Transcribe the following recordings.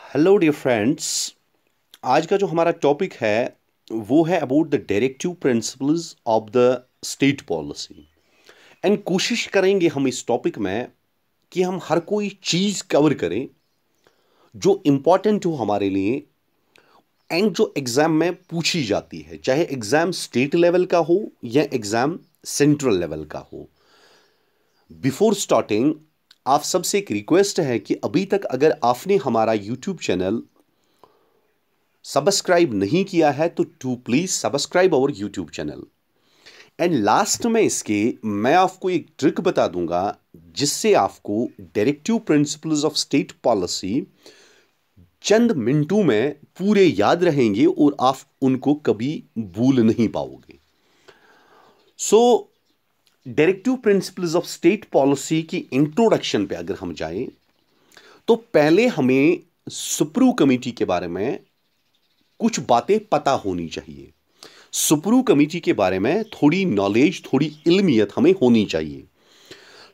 Hello dear friends. आज का जो हमारा टॉपिक है वो है about the directive principles of the state policy. And कोशिश करेंगे हम इस टॉपिक में कि हम हर कोई चीज़ कवर करें जो इम्पॉर्टेंट हो हमारे लिए एंड जो एग्ज़ाम में पूछी जाती है, चाहे एग्ज़ाम स्टेट लेवल का हो या एग्ज़ाम सेंट्रल लेवल का हो। बिफोर स्टार्टिंग आप सबसे एक रिक्वेस्ट है कि अभी तक अगर आपने हमारा यूट्यूब चैनल सब्सक्राइब नहीं किया है तो to please subscribe our YouTube channel. And last में इसके मैं आपको एक ट्रिक बता दूंगा जिससे आपको directive principles of state policy चंद मिनटों में पूरे याद रहेंगे और आप उनको कभी भूल नहीं पाओगे। So directive principles of state policy की इंट्रोडक्शन पे अगर हम जाएं तो पहले हमें सुप्रू कमेटी के बारे में कुछ बातें पता होनी चाहिए। सुप्रू कमेटी के बारे में थोड़ी नॉलेज, थोड़ी इल्मियत हमें होनी चाहिए।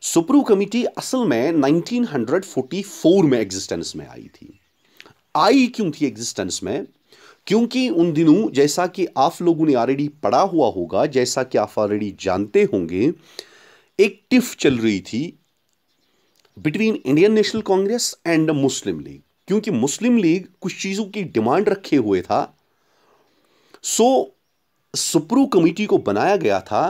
सुप्रू कमेटी असल में 1944 में एग्जिस्टेंस में आई थी। आई क्यों थी एग्जिस्टेंस में? क्योंकि उन दिनों, जैसा कि आप लोगों ने ऑलरेडी पढ़ा हुआ होगा, जैसा कि आप ऑलरेडी जानते होंगे, एक टिफ चल रही थी between Indian national Congress and Muslim league. क्योंकि मुस्लिम लीग कुछ चीजों की डिमांड रखे हुए था, सो सुप्रू कमेटी को बनाया गया था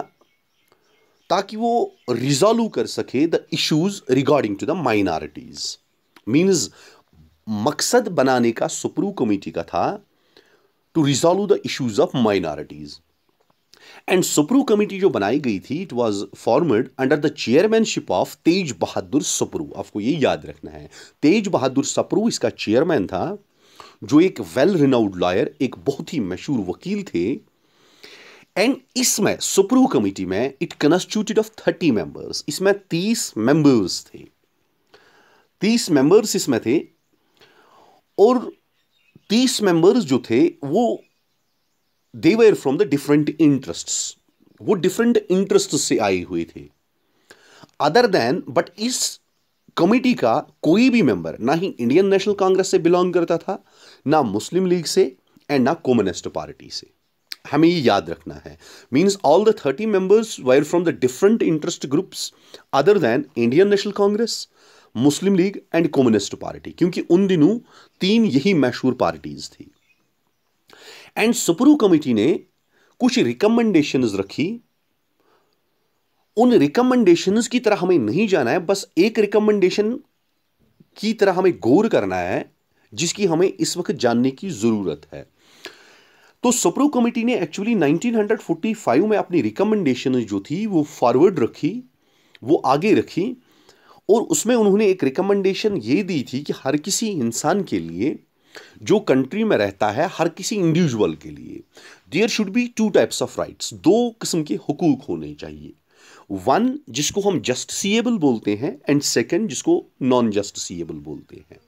ताकि वो रिजॉल्व कर सके the issues regarding to the minorities. Means मकसद बनाने का सुप्रू कमेटी का था to resolve the issues of minorities. And Sapru committee जो बनाई गई थी, it was formed under the chairmanship of Tej Bahadur Sapru. आपको ये याद रखना है, तेज बहादुर सप्रू इसका चेयरमैन था, जो एक वेल रिनाउड लॉयर, एक बहुत ही मशहूर वकील थे। एंड इसमें सुप्रू कमेटी में इट कंस्टिट्यूटेड ऑफ 30 मेंबर्स। इसमें 30 मेंबर्स थे, 30 मेंबर्स इसमें थे। और 30 मेंबर्स जो थे वो they were from the different interests. वो डिफरेंट इंटरेस्ट से आए हुए थे। अदर देन बट इस कमेटी का कोई भी मेंबर ना ही इंडियन नेशनल कांग्रेस से बिलोंग करता था, ना मुस्लिम लीग से एंड ना कम्युनिस्ट पार्टी से। हमें ये याद रखना है। Means all the 30 members were from the different interest groups other than Indian national Congress, Muslim league and communist party. क्योंकि उन दिनों 3 यही मशहूर पार्टीज थी। एंड सुप्रू कमेटी ने कुछ रिकमेंडेशंस रखी। उन रिकमेंडेशंस की तरह हमें नहीं जाना है, बस एक रिकमेंडेशन की तरह हमें गौर करना है जिसकी हमें इस वक्त जानने की जरूरत है। तो सुप्रू कमेटी ने एक्चुअली 1945 में अपनी रिकमेंडेशन जो थी वो फॉरवर्ड रखी, वो आगे रखी। और उसमें उन्होंने एक रिकमेंडेशन ये दी थी कि हर किसी इंसान के लिए, जो कंट्री में रहता है, हर किसी इंडिविजुअल के लिए there should be 2 types of rights. 2 किस्म के हुकूक होने चाहिए। वन जिसको हम जस्टिसिएबल बोलते हैं एंड सेकंड जिसको नॉन जस्टिसिएबल बोलते हैं।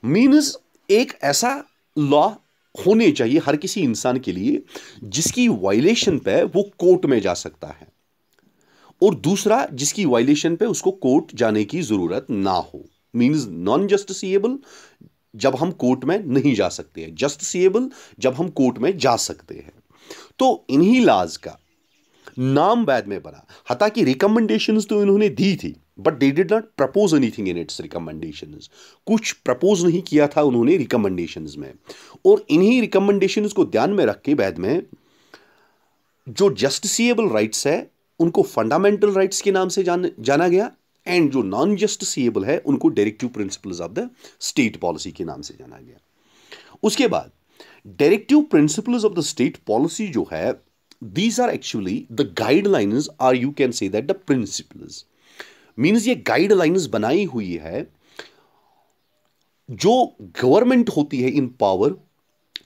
मीन्स एक ऐसा लॉ होने चाहिए हर किसी इंसान के लिए जिसकी वायलेशन पे वो कोर्ट में जा सकता है, और दूसरा जिसकी वायलेशन पे उसको कोर्ट जाने की जरूरत ना हो। मीन्स नॉन जस्टिसिएबल जब हम कोर्ट में नहीं जा सकते हैं, जस्टिसिएबल जब हम कोर्ट में जा सकते हैं। तो इन्हीं लाज का नाम बाद में बना। हालांकि रिकमेंडेशंस तो इन्होंने दी थी, but they did not propose anything in its recommendations. कुछ प्रपोज नहीं किया था उन्होंने रिकमेंडेशंस में। और इन्हीं रिकमेंडेशंस को ध्यान में रख के बाद में जो जस्टिसिएबल राइट्स है उनको फंडामेंटल राइट्स के नाम से जाना गया, एंड जो नॉन जस्टिसिएबल है उनको directive principles of the state policy के नाम से जाना गया। उसके बाद directive principles of the state policy जो है, these are actually the guidelines, और you can say that the principles. Means ये गाइडलाइंस बनाई हुई है जो गवर्नमेंट होती है इन पावर,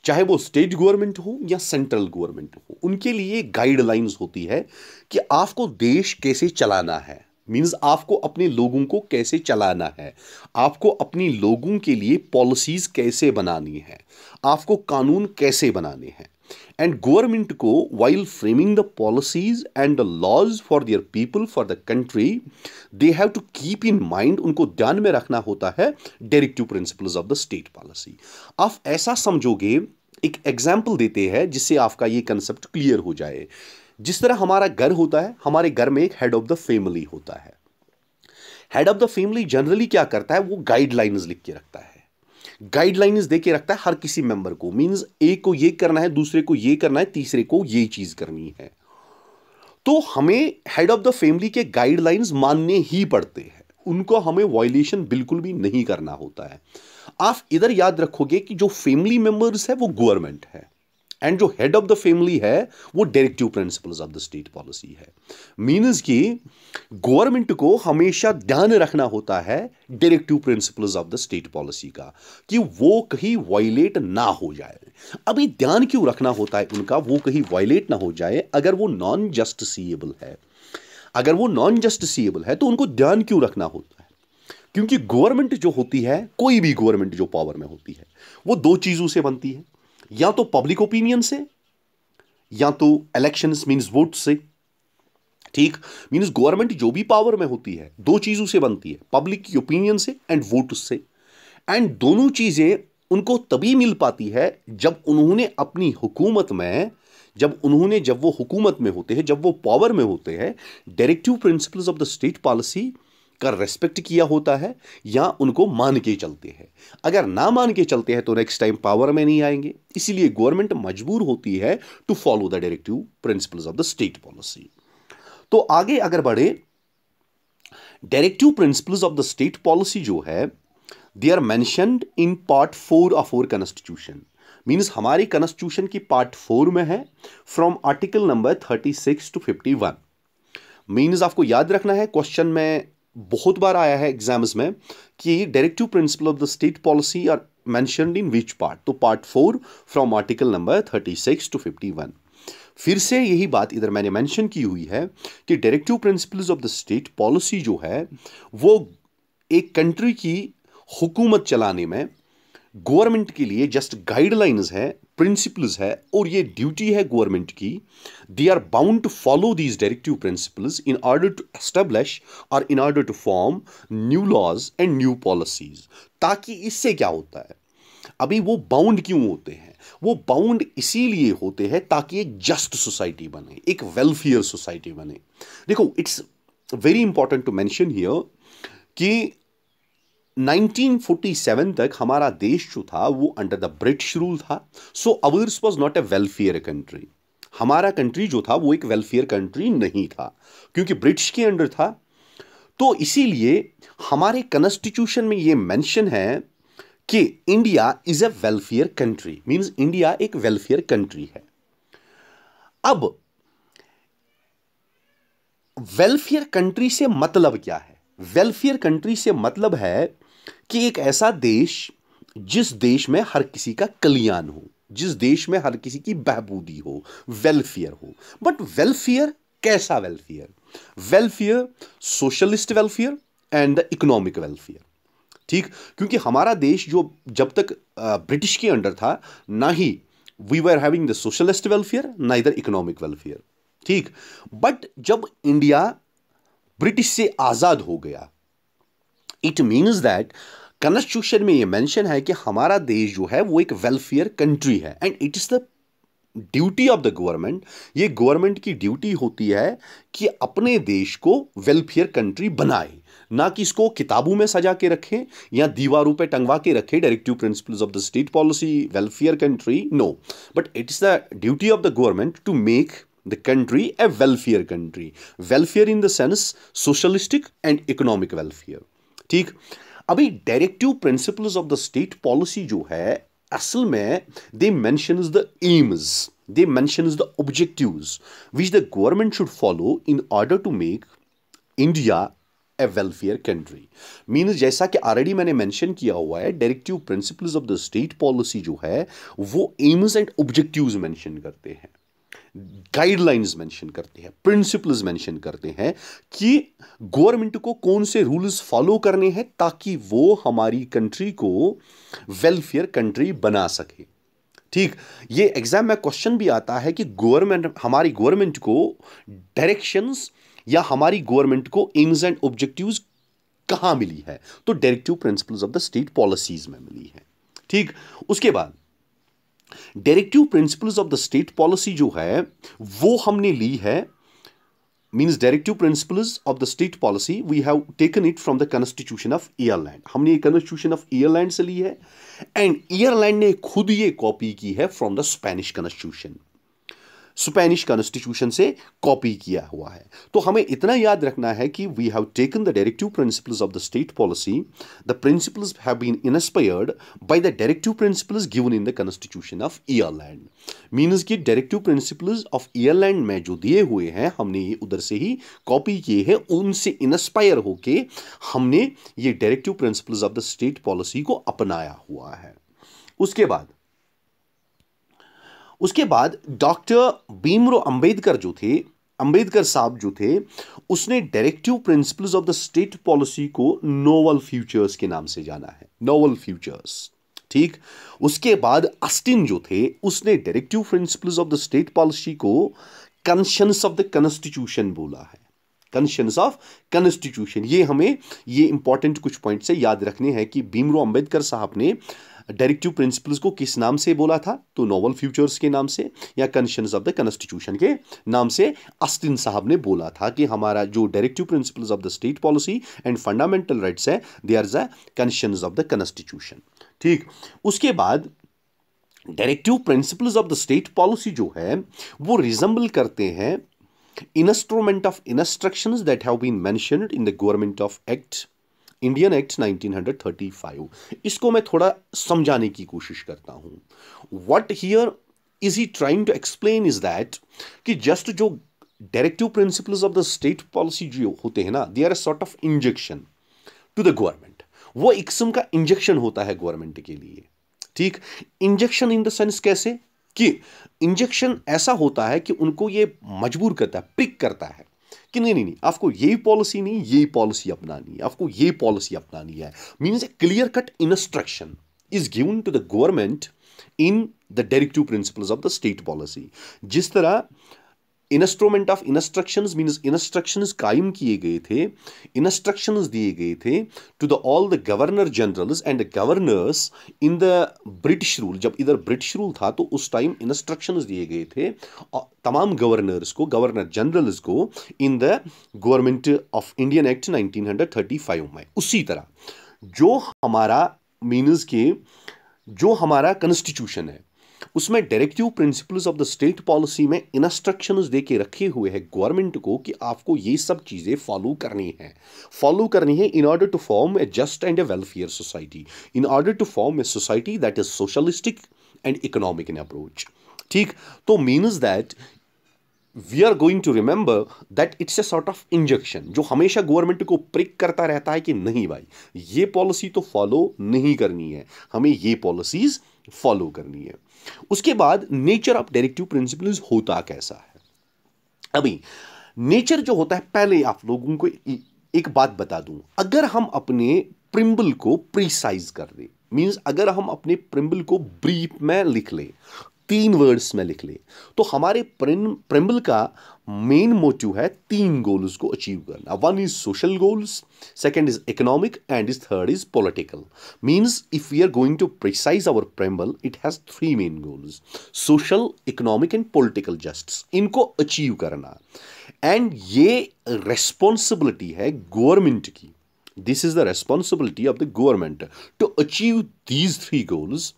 चाहे वो स्टेट गवर्नमेंट हो या सेंट्रल गवर्नमेंट हो, उनके लिए गाइडलाइंस होती है कि आपको देश कैसे चलाना है। मीन्स आपको अपने लोगों को कैसे चलाना है, आपको अपनी लोगों के लिए पॉलिसीज कैसे बनानी है, आपको कानून कैसे बनाने हैं। एंड गवर्नमेंट को while framing the policies and the laws for their people for the country, they have to keep in mind, उनको ध्यान में रखना होता है directive principles of the state policy. आप ऐसा समझोगे, एक एग्जाम्पल देते हैं जिससे आपका ये कंसेप्ट क्लियर हो जाए। जिस तरह हमारा घर होता है, हमारे घर में एक हेड ऑफ द फैमिली होता है। Head of the family generally क्या करता है, वो गाइडलाइंस लिख के रखता है, गाइडलाइंस दे के रखता है हर किसी मेंबर को। मींस एक को ये करना है, दूसरे को ये करना है, तीसरे को ये चीज करनी है। तो हमें हेड ऑफ द फैमिली के गाइडलाइंस मानने ही पड़ते हैं, उनको हमें वायलेशन बिल्कुल भी नहीं करना होता है। आप इधर याद रखोगे कि जो फैमिली मेंबर्स है वो गवर्नमेंट है, एंड जो हेड ऑफ द फैमिली है वो directive principles of the state policy है। मीन्स कि गवर्नमेंट को हमेशा ध्यान रखना होता है directive principles of the state policy का, कि वो कहीं वायलेट ना हो जाए। अभी ध्यान क्यों रखना होता है उनका, वो कहीं वायलेट ना हो जाए। अगर वो नॉन जस्टिसिएबल है, अगर वो नॉन जस्टिसिएबल है तो उनको ध्यान क्यों रखना होता है? क्योंकि गवर्नमेंट जो होती है, कोई भी गवर्नमेंट जो पावर में होती है, वो दो चीजों से बनती है, या तो पब्लिक ओपिनियन से, या तो इलेक्शंस मींस वोट से। ठीक, मींस गवर्नमेंट जो भी पावर में होती है दो चीजों से बनती है, पब्लिक की ओपिनियन से एंड वोट से। एंड दोनों चीजें उनको तभी मिल पाती है जब उन्होंने अपनी हुकूमत में, जब वो हुकूमत में होते हैं, जब वो पावर में होते हैं, directive principles of the state policy का रेस्पेक्ट किया होता है, या उनको मान के चलते हैं। अगर ना मान के चलते हैं तो नेक्स्ट टाइम पावर में नहीं आएंगे। इसीलिए गवर्नमेंट मजबूर होती है to follow the directive principles of the state policy. तो आगे अगर बढ़े, directive principles of the state policy जो है, they are mentioned in part 4 of our constitution. Means हमारी कॉन्स्टिट्यूशन की पार्ट 4 में है, from article number 36 to 51। Means आपको याद रखना है, क्वेश्चन में बहुत बार आया है एग्जाम्स में कि directive principle of the state policy are mentioned in which part. तो part 4 from article number 36 to 51। फिर से यही बात इधर मैंने मेंशन की हुई है कि directive principles of the state policy जो है वो एक कंट्री की हुकूमत चलाने में गवर्नमेंट के लिए जस्ट गाइडलाइंस है, प्रिंसिपल्स है, और ये ड्यूटी है गवर्नमेंट की। They are bound to follow these directive principles in order to establish और in order to form new laws and new policies. ताकि इससे क्या होता है, अभी वो बाउंड क्यों होते हैं? वो बाउंड इसीलिए होते हैं ताकि एक जस्ट सोसाइटी बने, एक वेलफेयर सोसाइटी बने। देखो, it's very important to mention here कि 1947 तक हमारा देश जो था वो अंडर द ब्रिटिश रूल था। So ours was not a welfare country. हमारा कंट्री जो था वो एक वेलफेयर कंट्री नहीं था, क्योंकि ब्रिटिश के अंडर था। तो इसीलिए हमारे कॉन्स्टिट्यूशन में ये मेंशन है कि India is a welfare country. Means India एक वेलफेयर कंट्री है। अब वेलफेयर कंट्री से मतलब क्या है? वेलफेयर कंट्री से मतलब है कि एक ऐसा देश जिस देश में हर किसी का कल्याण हो, जिस देश में हर किसी की बहबूदी हो, वेलफेयर हो। बट वेलफेयर कैसा welfare? Welfare socialist welfare and the economic welfare. ठीक, क्योंकि हमारा देश जो जब तक ब्रिटिश के अंडर था, ना ही we were having the socialist welfare, ना इधर इकोनॉमिक वेलफेयर। ठीक, बट जब इंडिया ब्रिटिश से आजाद हो गया, इट मीन्स दैट कॉन्स्टिट्यूशन में ये मेंशन है कि हमारा देश जो है वो एक वेलफेयर कंट्री है, and it is the duty of the government. ये गवर्नमेंट की ड्यूटी होती है कि अपने देश को वेलफेयर कंट्री बनाए, ना कि इसको किताबों में सजा के रखें या दीवारों पे टंगवा के रखें directive principles of the state policy welfare country. No, but it is the duty of the government to make the country a welfare country, welfare in the sense socialistic and economic welfare। ठीक, अभी directive principles of the state policy जो है असल में they mentions the aims, they mentions the objectives which the government should follow in order to make India a welfare country. Means जैसा कि already मैंने mention किया हुआ है, directive principles of the state policy जो है वो एम्स एंड ऑब्जेक्टिव्स मेंशन करते हैं। गाइडलाइंस मेंशन करते हैं, प्रिंसिपल्स मेंशन करते हैं कि गवर्नमेंट को कौन से रूल्स फॉलो करने हैं ताकि वो हमारी कंट्री को वेलफेयर कंट्री बना सके। ठीक, ये एग्जाम में क्वेश्चन भी आता है कि गवर्नमेंट, हमारी गवर्नमेंट को डायरेक्शंस या हमारी गवर्नमेंट को एम्स एंड ऑब्जेक्टिव्स कहां मिली है, तो directive principles of the state policies में मिली है। ठीक, उसके बाद directive principles of the state policy जो है वो हमने ली है, means directive principles of the state policy we have taken it from the constitution of Ireland. हमने कॉन्स्टिट्यूशन ऑफ आयरलैंड से ली है एंड आयरलैंड ने खुद ये कॉपी की है from the Spanish constitution, Spanish constitution से कॉपी किया हुआ है। तो हमें इतना याद रखना है कि we have taken the directive principles of the state policy, the principles have been inspired by the directive principles given in the constitution of Ireland. Means कि डायरेक्टिव प्रिंसिपल्स ऑफ आयरलैंड में जो दिए हुए हैं हमने ये उधर से ही कॉपी किए हैं, उनसे इंस्पायर होके हमने ये directive principles of the state policy को अपनाया हुआ है। उसके बाद डॉक्टर भीमराव अंबेडकर जो थे, अंबेडकर साहब जो थे, उसने directive principles of the state policy को नोवेल फ्यूचर्स के नाम से जाना है, नोवेल फ्यूचर्स। ठीक, उसके बाद ऑस्टिन जो थे उसने directive principles of the state policy को कंसेंसस ऑफ द कॉन्स्टिट्यूशन बोला है, कंसेंसस ऑफ कॉन्स्टिट्यूशन। ये हमें ये इंपॉर्टेंट कुछ पॉइंट से याद रखने हैं कि भीमराव अंबेडकर साहब ने डायरेक्टिव प्रिंसिपल्स को किस नाम से बोला था, तो नोवेल फ्यूचर्स के नाम से या कंसेंसस ऑफ द कॉन्स्टिट्यूशन के नाम से ऑस्टिन साहब ने बोला था कि हमारा जो directive principles of the state policy and fundamental rights है they are the consensus of the constitution. ठीक, उसके बाद directive principles of the state policy जो है वो रिजेंबल करते हैं instrument of instructions that have been mentioned in the government of act, Indian act 1935। इसको मैं थोड़ा समझाने की कोशिश करता हूं। What here is he trying to explain is that कि जस्ट जो directive principles of the state policy जो होते हैं ना, they are a sort of injection to the government. वो एक किस्म का इंजेक्शन होता है गवर्नमेंट के लिए। ठीक, इंजेक्शन इन द सेंस कैसे कि इंजेक्शन ऐसा होता है कि उनको ये मजबूर करता है, प्रिक करता है कि नहीं नहीं नहीं आपको यही पॉलिसी नहीं, यही पॉलिसी अपनानी है, आपको ये पॉलिसी अपनानी है। Means a clear cut instruction is given to the government in the directive principles of the state policy. जिस तरह instrument of instructions means instructions कायम किए गए थे, इंस्ट्रक्शंस दिए गए थे to the all the governor generals and governors in the British rule. जब इधर ब्रिटिश रूल था तो उस टाइम इंस्ट्रक्शंस दिए गए थे तमाम गवर्नर्स को, गवर्नर जनरल्स को इन the government of Indian act 1935 में। उसी तरह जो हमारा मीन्स के जो हमारा कॉन्स्टिट्यूशन है उसमें directive principles of the state policy में इंस्ट्रक्शंस दे के रखे हुए हैं गवर्नमेंट को कि आपको ये सब चीज़ें फॉलो करनी है in order to form a just and a welfare society, in order to form a society that is socialistic and economic in approach. ठीक, तो means that we are going to remember that it's a sort of injection जो हमेशा government को prick करता रहता है कि नहीं भाई ये पॉलिसी तो फॉलो नहीं करनी है, हमें ये पॉलिसीज फॉलो करनी है। उसके बाद नेचर ऑफ डायरेक्टिव प्रिंसिपल्स होता कैसा है। अभी नेचर जो होता है, पहले आप लोगों को एक बात बता दूं, अगर हम अपने प्रिम्बल को प्रिसाइज कर दें, मींस अगर हम अपने प्रिम्बल को ब्रीफ में लिख लें, 3 वर्ड्स में लिख ले, तो हमारे प्रिम्बल का मेन मोटिव है 3 गोल्स को अचीव करना। 1 is social goals, 2nd is economic and is 3rd is political. Means if we are going to precise our preamble it has 3 main goals, social, economic and political justice, इनको achieve करना। And ये responsibility है government की, this is the responsibility of the government to achieve these 3 goals,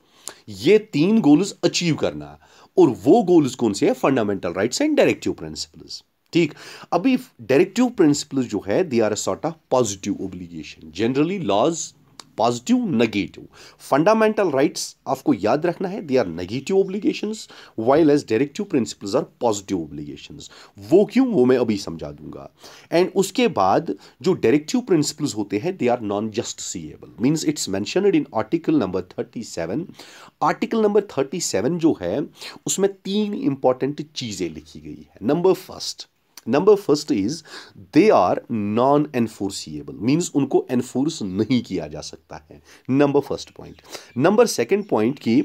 ये 3 goals achieve करना। और वो goals कौन से हैं? Fundamental rights and directive principles. ठीक, अभी डायरेक्टिव प्रिंसिपल्स जो है they are a sort of positive obligation. Generally laws positive negative. Fundamental rights आपको याद रखना है, they are negative obligations, while as directive principles are positive obligations. वो क्यों, वो मैं अभी समझा दूंगा। एंड उसके बाद जो डायरेक्टिव प्रिंसिपल्स होते हैं they are non justiciable, means it's mentioned in article number 37। Article number 37 जो है उसमें 3 इंपॉर्टेंट चीजें लिखी गई है। Number first is they are non enforceable, means उनको एनफोर्स नहीं किया जा सकता है। Number first point. Number second point की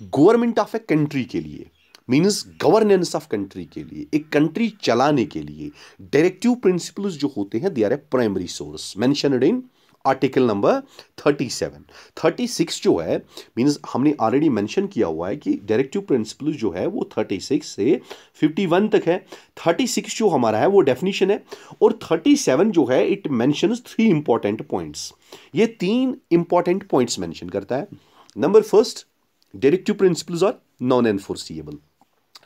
गवर्नमेंट ऑफ ए कंट्री के लिए, मीन्स गवर्नेंस ऑफ कंट्री के लिए, एक कंट्री चलाने के लिए डायरेक्टिव प्रिंसिपल्स जो होते हैं they are a primary source mentioned in article number 37। 36 जो है मीन्स हमने ऑलरेडी मेंशन किया हुआ है कि डायरेक्टिव प्रिंसिपल जो है वो 36 से 51 तक है। 36 जो हमारा है वो डेफिनेशन है, और 37 जो है इट मेंशंस 3 इंपॉर्टेंट पॉइंट्स। ये 3 इंपॉर्टेंट पॉइंट्स मेंशन करता है। Number first, directive principles are non enforceable.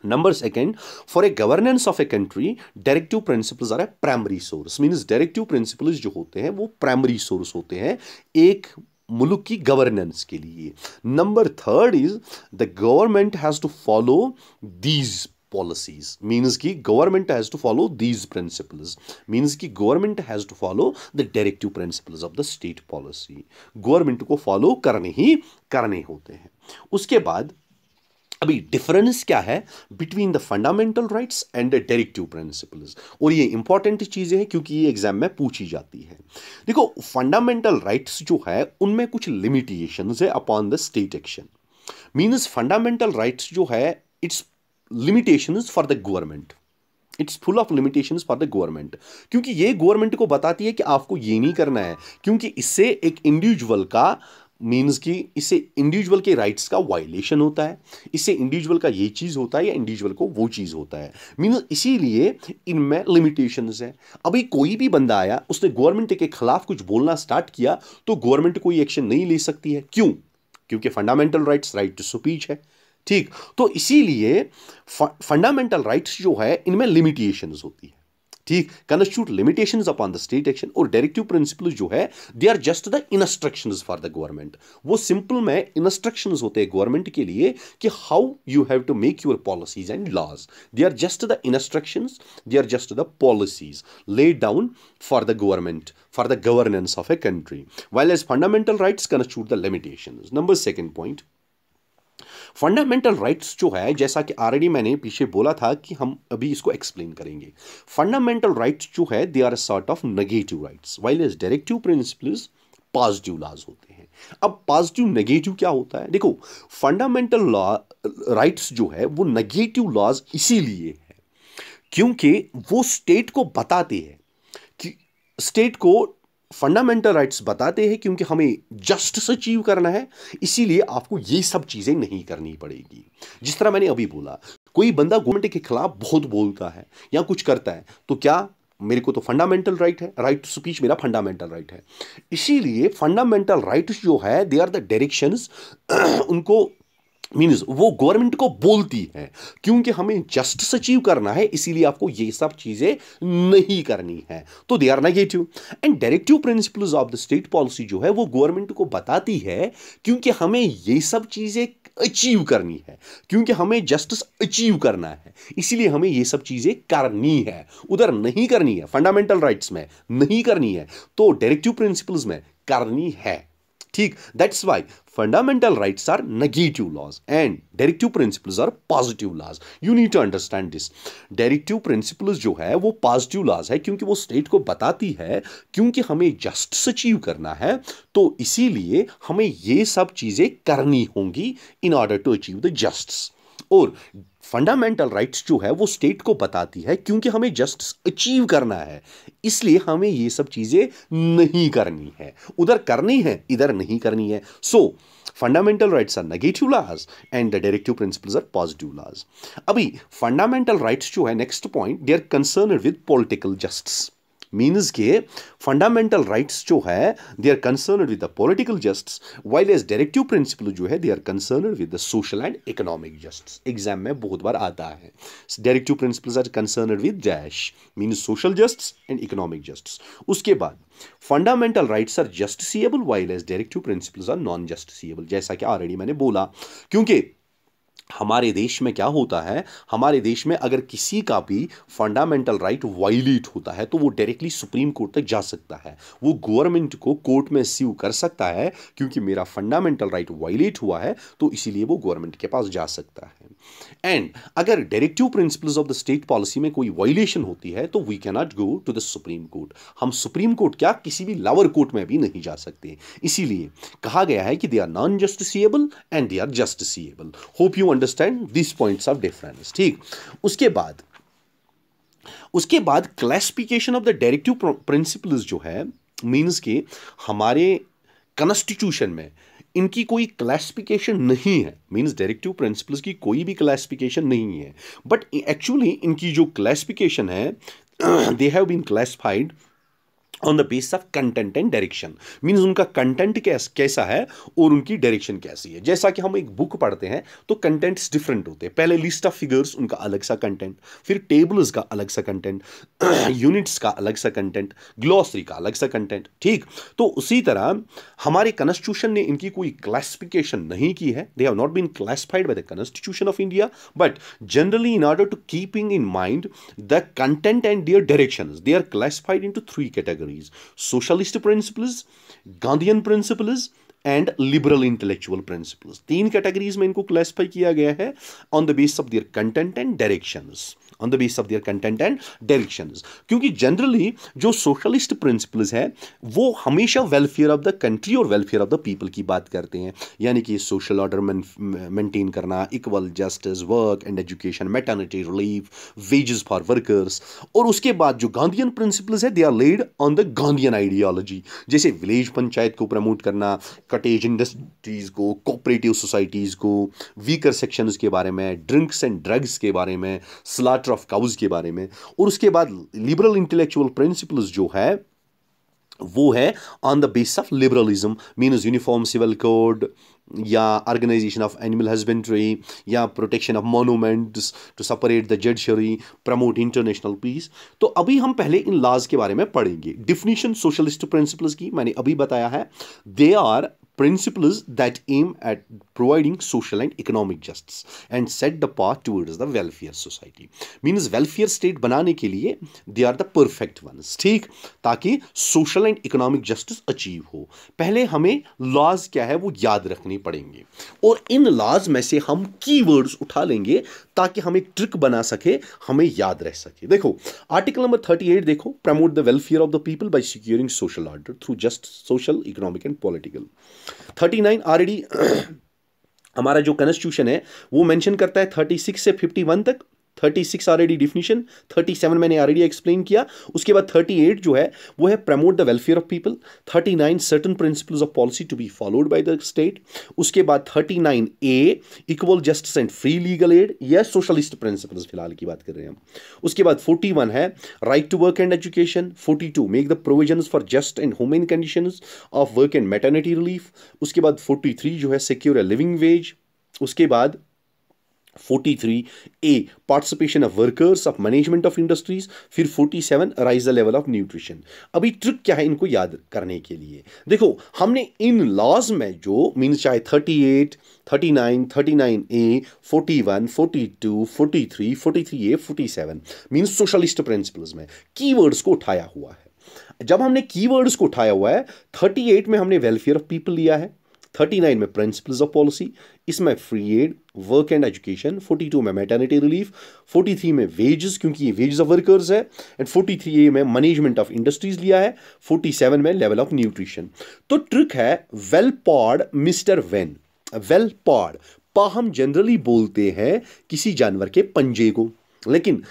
Number second, for a governance of a country, directive principles are a primary source, means directive principles जो होते हैं वो primary source होते हैं एक मुल्क की गवर्नेंस के लिए। Number third is the government has to follow these policies, means कि government has to follow these principles, means कि government has to follow the directive principles of the state policy। government को follow करने होते हैं। उसके बाद अभी difference क्या है between the fundamental rights and the directive principles, और ये इंपॉर्टेंट चीजें हैं क्योंकि ये एग्जाम में पूछी जाती है। देखो फंडामेंटल राइट्स जो है उनमें कुछ लिमिटेशंस है upon the state action, means fundamental rights जो है it's limitations for the government, it's full of limitations for the government, क्योंकि ये गवर्नमेंट को बताती है कि आपको ये नहीं करना है, क्योंकि इससे एक इंडिविजुअल का मीन्स कि इससे इंडिविजुअल के राइट्स का वायलेशन होता है, इससे इंडिविजुअल का ये चीज़ होता है या इंडिविजुअल को वो चीज़ होता है, मीन्स इसीलिए इनमें लिमिटेशंस है। अभी कोई भी बंदा आया उसने गवर्नमेंट के खिलाफ कुछ बोलना स्टार्ट किया तो गवर्नमेंट कोई एक्शन नहीं ले सकती है। क्यों? क्योंकि fundamental rights, right to speech है, ठीक। तो इसीलिए फंडामेंटल राइट्स जो है इनमें लिमिटेशंस होती है, ठीक, constitute limitations upon the state action. और डायरेक्टिव प्रिंसिपल जो है they are just the instructions for the government, वो सिंपल में इंस्ट्रक्शंस होते हैं गवर्नमेंट के लिए कि how you have to make your policies and laws. They are just the instructions, they are just the policies laid down for the government, for the governance of a country, while as fundamental rights constitute the limitations। Number second point, fundamental rights जो है जैसा कि already मैंने पीछे बोला था कि हम अभी इसको एक्सप्लेन करेंगे। फंडामेंटल राइट्स जो है they are a sort of negative rights, while as directive principles positive laws होते हैं। अब पॉजिटिव नेगेटिव क्या होता है? देखो फंडामेंटल लॉ राइट्स जो है वो नेगेटिव लॉज इसीलिए है क्योंकि वो स्टेट को बताते हैं कि स्टेट को फंडामेंटल राइट्स बताते हैं क्योंकि हमें जस्टिस अचीव करना है, इसीलिए आपको ये सब चीजें नहीं करनी पड़ेगी। जिस तरह मैंने अभी बोला, कोई बंदा गवर्नमेंट के खिलाफ बहुत बोलता है या कुछ करता है तो क्या मेरे को तो फंडामेंटल राइट है, राइट टू स्पीच मेरा फंडामेंटल राइट है। इसीलिए फंडामेंटल राइट्स जो है दे आर द डायरेक्शंस, उनको मीन्स वो गवर्नमेंट को बोलती है क्योंकि हमें जस्टिस अचीव करना है, इसीलिए आपको ये सब चीजें नहीं करनी है, तो they are negative. And directive principles of the state policy जो है वो गवर्नमेंट को बताती है क्योंकि हमें ये सब चीजें अचीव करनी है, क्योंकि हमें जस्टिस अचीव करना है, इसीलिए हमें ये सब चीजें करनी है। उधर नहीं करनी है, फंडामेंटल राइट्स में नहीं करनी है तो डायरेक्टिव प्रिंसिपल्स में करनी है, ठीक। That's why fundamental rights are negative laws and directive principles are positive laws। you need to understand this। directive principles जो है वो positive laws है क्योंकि वो state को बताती है क्योंकि हमें justice achieve करना है तो इसीलिए हमें ये सब चीजें करनी होंगी in order to achieve the justice। और फंडामेंटल राइट्स जो है वो स्टेट को बताती है क्योंकि हमें जस्टिस अचीव करना है, इसलिए हमें ये सब चीजें नहीं करनी है, उधर करनी है इधर नहीं करनी है। So fundamental rights are negative laws and the directive principles are positive laws. अभी फंडामेंटल राइट्स जो है next point, they are concerned with political justice, means के फंडामेंटल राइट्स जो है they are concerned with the political justice, while as directive principle जो है they are concerned with the social and economic justice. Exam में बहुत बार आता है directive principles are concerned with dash means social justice and economic justice. उसके बाद fundamental rights are justiciable while as directive principles are non justiciable, जैसा कि already मैंने बोला। क्योंकि हमारे देश में क्या होता है, हमारे देश में अगर किसी का भी फंडामेंटल राइट वायलेट होता है तो वो डायरेक्टली सुप्रीम कोर्ट तक जा सकता है, वो गवर्नमेंट को कोर्ट में स्यू कर सकता है क्योंकि मेरा फंडामेंटल राइट वायलेट हुआ है, तो इसीलिए वो गवर्नमेंट के पास जा सकता है। एंड अगर directive principles of the state policy में कोई वायलेशन होती है तो we can not go to the supreme court, हम सुप्रीम कोर्ट क्या किसी भी लोअर कोर्ट में भी नहीं जा सकते। इसीलिए कहा गया है कि they are non justiciable and they are justiciable. Hope you understand this points of difference. ठीक, उसके बाद classification of the directive principles जो है मीन्स के हमारे कॉन्स्टिट्यूशन में इनकी कोई क्लासिफिकेशन नहीं है, मीन्स डायरेक्टिव प्रिंसिपल्स की कोई भी क्लासिफिकेशन नहीं है, बट एक्चुअली इनकी जो क्लासिफिकेशन है they have been classified on the base of content and direction, means उनका कंटेंट कैसा है और उनकी डायरेक्शन कैसी है। जैसा कि हम एक बुक पढ़ते हैं तो कंटेंट्स डिफरेंट होते हैं, पहले लिस्ट ऑफ फिगर्स उनका अलग सा कंटेंट, फिर टेबल्स का अलग सा कंटेंट, यूनिट्स का अलग सा कंटेंट, ग्लॉसरी का अलग सा कंटेंट। ठीक, तो उसी तरह हमारे कॉन्स्टिट्यूशन ने इनकी कोई क्लासिफिकेशन नहीं की है, they have not been classified by the constitution of India, but generally in order to keeping in mind the content and their directions they are classified into 3 categories: socialist principles, Gandhian principles and liberal intellectual principles. 3 categories में इनको classify किया गया है on the base of their content and directions, on the base of their content and directions. क्योंकि generally जो socialist principles है वो हमेशा वेलफेयर ऑफ द कंट्री और वेलफेयर ऑफ द पीपल की बात करते हैं, यानी कि सोशल ऑर्डर मेंटेन करना, equal justice, work and education, maternity relief, wages for workers. और उसके बाद जो गांधीयन प्रिंसिपल्स है they are laid on the Gandhian ideology, जैसे विलेज पंचायत को प्रमोट करना, कटेज इंडस्ट्रीज को, कोऑपरेटिव सोसाइटीज को, वीकर सेक्शंस के बारे में, ड्रिंक्स एंड ड्रग्स के बारे में, स्लॉटर ऑफ काउज के बारे में। और उसके बाद लिबरल इंटेलेक्चुअल प्रिंसिपल्स जो है वो है on the base of liberalism, means uniform civil code या ऑर्गेनाइजेशन ऑफ एनिमल हस्बेंड्री या protection of monuments to separate the judiciary, promote international peace. तो अभी हम पहले इन लॉज के बारे में पढ़ेंगे। डिफिनीशन सोशलिस्ट प्रिंसिपल्स की मैंने अभी बताया है, they are principles that aim at providing social and economic justice and set the path towards the welfare society, means welfare state बनाने के लिए they are the perfect ones। ठीक, ताकि social and economic justice achieve हो। पहले हमें laws क्या है वो याद रखने पड़ेंगे और इन laws में से हम keywords उठा लेंगे ताकि हम एक ट्रिक बना सके, हमें याद रह सके। देखो आर्टिकल नंबर 38 देखो, promote the welfare of the people by securing social order through just social, economic and political. 39 already हमारा जो कॉन्स्टिट्यूशन है वो मेंशन करता है 36 से 51 तक। 36 ऑलरेडी डिफिनीशन, 37 मैंने ऑलरेडी एक्सप्लेन किया। उसके बाद 38 जो है वो है promote the welfare of people. 39 certain principles of policy to be followed by the state. उसके बाद 39 A equal justice and free legal aid, यह सोशलिस्ट प्रिंसिपल्स फिलहाल की बात कर रहे हैं हम। उसके बाद 41 है right to work and education. 42 make the provisions for just and human conditions of work and maternity relief. उसके बाद 43 जो है सिक्योर ए लिविंग वेज। उसके बाद 43 A participation of workers of management of industries. फिर 47 raise the level of nutrition. अभी trick क्या है इनको याद करने के लिए, देखो हमने इन लॉज में जो मीन्स चाहे 38, 39, 39 ए, 41, 42, 43, 43 ए, 47 मीन्स सोशलिस्ट प्रिंसिपल्स में कीवर्ड्स को उठाया हुआ है। जब हमने कीवर्ड्स को उठाया हुआ है 38 में हमने वेलफेयर ऑफ पीपल लिया है, 39 में प्रिंसिपल्स ऑफ पॉलिसी, इसमें free add, work and education, 42 में मैटरनिटी रिलीफ, 43 में वेजेस क्योंकि ये वेजेस ऑफ वर्कर्स है, एंड 43 में मैनेजमेंट ऑफ इंडस्ट्रीज लिया है, 47 में लेवल ऑफ न्यूट्रिशन। तो ट्रिक है well pod mister when. Well pod, पा हम जनरली बोलते हैं किसी जानवर के पंजे को, लेकिन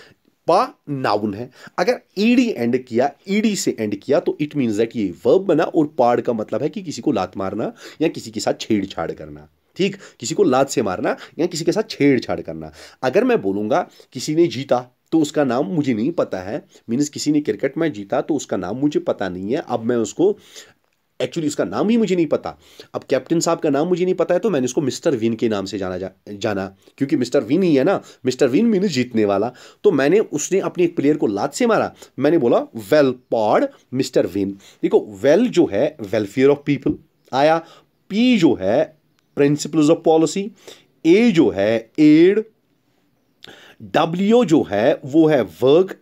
पा नाउन है। अगर ईडी एंड किया, ईडी से एंड किया तो इट मीन्स दैट ये वर्ब बना और पाड़ का मतलब है कि किसी को लात मारना या किसी के साथ छेड़छाड़ करना। ठीक, किसी को लात से मारना या किसी के साथ छेड़छाड़ करना। अगर मैं बोलूंगा किसी ने जीता तो उसका नाम मुझे नहीं पता है, मीन्स किसी ने क्रिकेट मैच जीता तो उसका नाम मुझे पता नहीं है, अब मैं उसको एक्चुअली उसका नाम ही मुझे नहीं पता। अब कैप्टन साहब का नाम मुझे नहीं पता है तो मैंने उसको मिस्टर विन के नाम से जाना, क्योंकि मिस्टर विन ही है ना, मिस्टर विन मीन जीतने वाला। तो मैंने उसने अपने एक प्लेयर को लात से मारा, मैंने बोला वेल पॉड मिस्टर विन। देखो वेल जो है वेलफेयर ऑफ पीपल आया, पी जो है प्रिंसिपल्स ऑफ पॉलिसी, ए जो है एड, डब्ल्यू जो है वो है वर्क,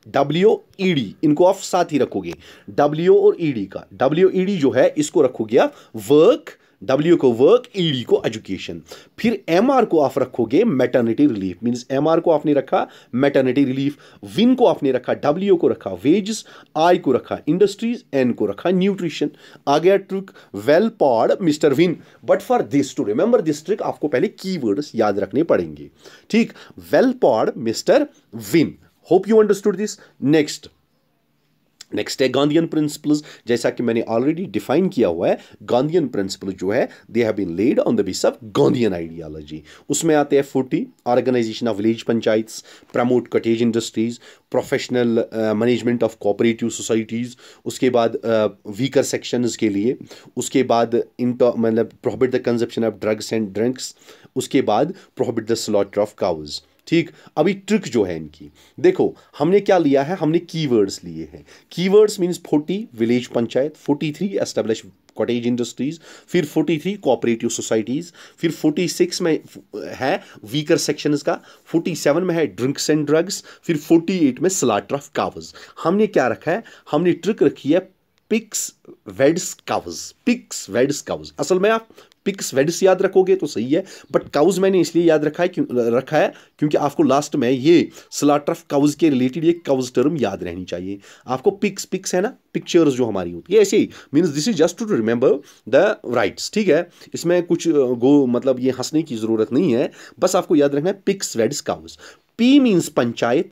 डब्ल्यू ईडी इनको आप साथ ही रखोगे, डब्ल्यू और ईडी का, डब्ल्यू ईडी जो है इसको रखोगे वर्क, डब्ल्यू को वर्क, ईडी को एजुकेशन। फिर एमआर को आप रखोगे मैटरनिटी रिलीफ, मींस एमआर को आपने रखा मैटरनिटी रिलीफ, विन को आपने रखा, डब्ल्यू को रखा वेजेस, आई को रखा इंडस्ट्रीज, एन को रखा न्यूट्रिशन। आ गया trick well pod mister win. But for this to remember this trick आपको पहले कीवर्ड्स याद रखने पड़ेंगे, ठीक। Well pod mister win, hope you understood this. Next है गांधीयन प्रिंसिपल्स, जैसा कि मैंने ऑलरेडी डिफाइन किया हुआ है। गांधीयन प्रिंसिपल जो है they have been laid on the base of Gandhian ideology. उसमें आते हैं 40 organisation of village panchayats, promote cottage industries, professional management of cooperative societies, उसके बाद वीकर सेक्शंस के लिए, उसके बाद मतलब prohibit the consumption of drugs and drinks, उसके बाद prohibit the slaughter of cows, ठीक। अभी ट्रिक जो है इनकी देखो, हमने क्या लिया है, हमने कीवर्ड्स लिए हैं। Keywords means 40 village panchayat, 43 establish cottage industries, फिर 43 कोऑपरेटिव सोसाइटीज, फिर 46 में है वीकर सेक्शंस का, 47 में है ड्रिंक्स एंड ड्रग्स, फिर 48 में स्लॉटर ऑफ काउज। हमने क्या रखा है, हमने ट्रिक रखी है pics weds cows, pics weds cows. असल में आप पिक्स वेड्स याद रखोगे तो सही है, बट काउज मैंने इसलिए याद रखा है क्योंकि आपको लास्ट में ये स्लॉटर ऑफ काउज के रिलेटेड ये काउज टर्म याद रहनी चाहिए आपको। पिक्स है ना, पिक्चर्स जो हमारी होती है, ऐसे ही means this is just to remember the rights, ठीक है। इसमें कुछ मतलब ये हंसने की जरूरत नहीं है, बस आपको याद रखना है pics weds cows. P means panchayat,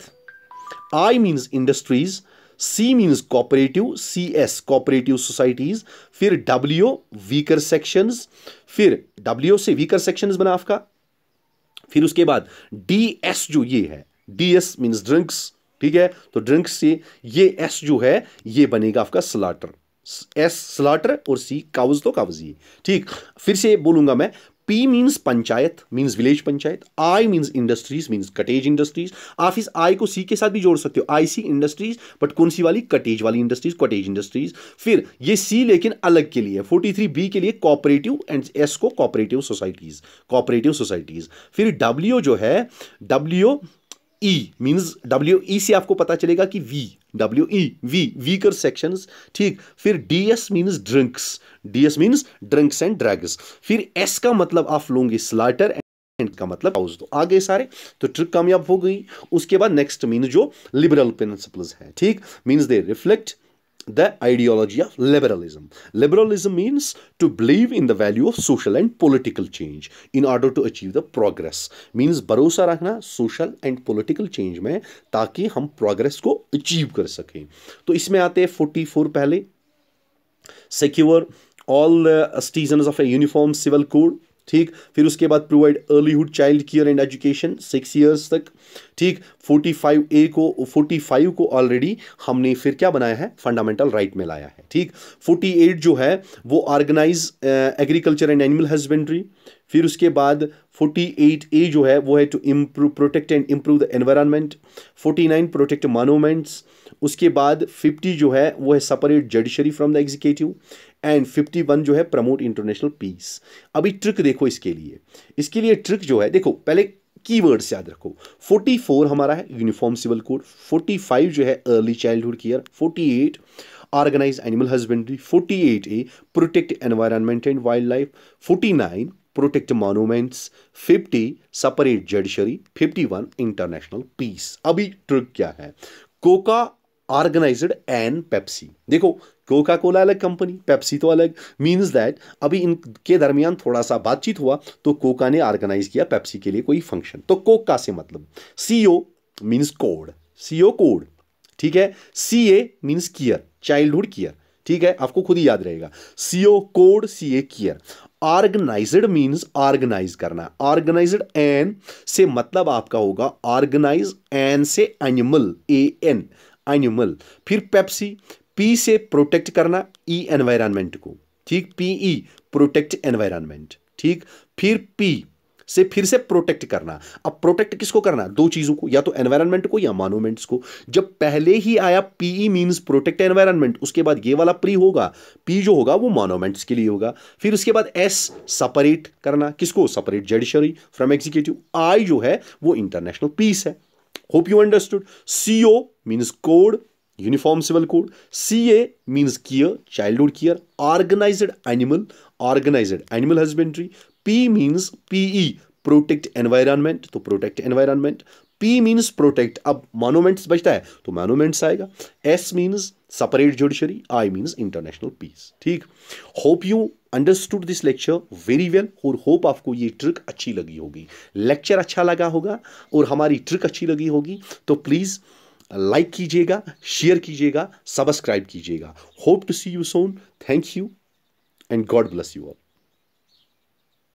I means industries, C means cooperative, C S cooperative societies, फिर डब्ल्यू वीकर सेक्शंस, फिर डब्ल्यू से वीकर सेक्शंस बना आपका, फिर उसके बाद डी एस जो ये है, डी एस मीन्स ड्रिंक्स, ठीक है। तो ड्रिंक्स से ये एस जो है ये बनेगा आपका स्लॉटर, एस स्लॉटर और सी काउज, तो काउज ये, ठीक। फिर से बोलूंगा मैं, P means panchayat means village panchayat, I means industries means cottage industries. आप इस आई को सी के साथ भी जोड़ सकते हो, आई सी इंडस्ट्रीज, बट कौन सी वाली, कटेज वाली इंडस्ट्रीज, कटेज इंडस्ट्रीज। फिर ये सी लेकिन अलग के लिए, 43 बी के लिए कोऑपरेटिव, एंड एस को कोऑपरेटिव सोसाइटीज, कोऑपरेटिव सोसाइटीज। फिर डब्ल्यू जो है, W E means, W E से आपको पता चलेगा कि V, W E V weaker sections, ठीक। फिर D S means drinks, D S means drinks and drugs. फिर एस का मतलब आप लोगे स्लॉटर, एंड का मतलब हाउस। तो आगे सारे तो ट्रिक कामयाब हो गई। उसके बाद नेक्स्ट मीन जो लिबरल प्रिंसिपल्स है, ठीक, means they reflect the ideology of liberalism. Liberalism means to believe in the value of social and political change in order to achieve the progress. Means भरोसा रखना social and political change में ताकि हम progress को achieve कर सकें। तो इसमें आते हैं 44 पहले, secure all citizens of a uniform civil code, ठीक। फिर उसके बाद provide earlyhood child care and education 6 years तक, ठीक। 45 को ऑलरेडी हमने फिर क्या बनाया है, फंडामेंटल राइट में लाया है, ठीक। 48 जो है वो organise agriculture and animal husbandry. फिर उसके बाद 48A जो है वो है to improve protect and improve the environment. 49 protect monuments. उसके बाद 50 जो है वो है separate judiciary from the executive, and 51 जो है प्रमोट इंटरनेशनल पीस। अभी ट्रिक देखो इसके लिए ट्रिक जो है, देखो पहले कीवर्ड्स याद रखो। 44 हमारा है यूनिफॉर्म सिविल कोड, 45 जो है early childhood care, 48 organise animal husbandry, 48A protect environment and wildlife, 49 protect monuments, 50 separate judiciary, 51 international peace. अभी ट्रिक क्या है, कोका ऑर्गेनाइज्ड एंड पेप्सी। देखो कोका कोला अलग कंपनी, पेप्सी तो अलग, मीन्स दैट अभी इनके दरमियान थोड़ा सा बातचीत हुआ तो कोका ने ऑर्गेनाइज किया पेप्सी के लिए कोई फंक्शन। तो कोका से मतलब CO means code, CO code, ठीक है। CA means care, childhood care, ठीक है, आपको खुद ही याद रहेगा, CO code, CA care. Organised means organise करना, ऑर्गेनाइज्ड एन से मतलब आपका होगा ऑर्गेनाइज, एन से एनिमल, ए एन एनिमल। फिर पेप्सी, पी से प्रोटेक्ट करना, ई एनवायरनमेंट को, ठीक, पीई प्रोटेक्ट एनवायरनमेंट, ठीक। फिर पी से फिर से प्रोटेक्ट करना। अब प्रोटेक्ट किसको करना, दो चीजों को, या तो एनवायरनमेंट को या मॉन्यूमेंट्स को। जब पहले ही आया पीई मींस प्रोटेक्ट एनवायरनमेंट, उसके बाद ये वाला प्री होगा, पी जो होगा वो मॉन्यूमेंट्स के लिए होगा। फिर उसके बाद एस सेपरेट करना, किसको, separate judiciary from executive. I जो है वो इंटरनेशनल पीस है। Hope you understood. CO means code, uniform civil code. CA means care, childhood care. Organised animal husbandry. P means PE protect environment, तो protect environment. P means protect, अब monuments बचता है तो monuments आएगा। S means separate judiciary, I means international peace, ठीक। Hope you understood this lecture very well, और hope आपको ये ट्रिक अच्छी लगी होगी, लेक्चर अच्छा लगा होगा और हमारी ट्रिक अच्छी लगी होगी। तो प्लीज लाइक कीजिएगा, शेयर कीजिएगा, सब्सक्राइब कीजिएगा। Hope to see you soon. Thank you and God bless you all.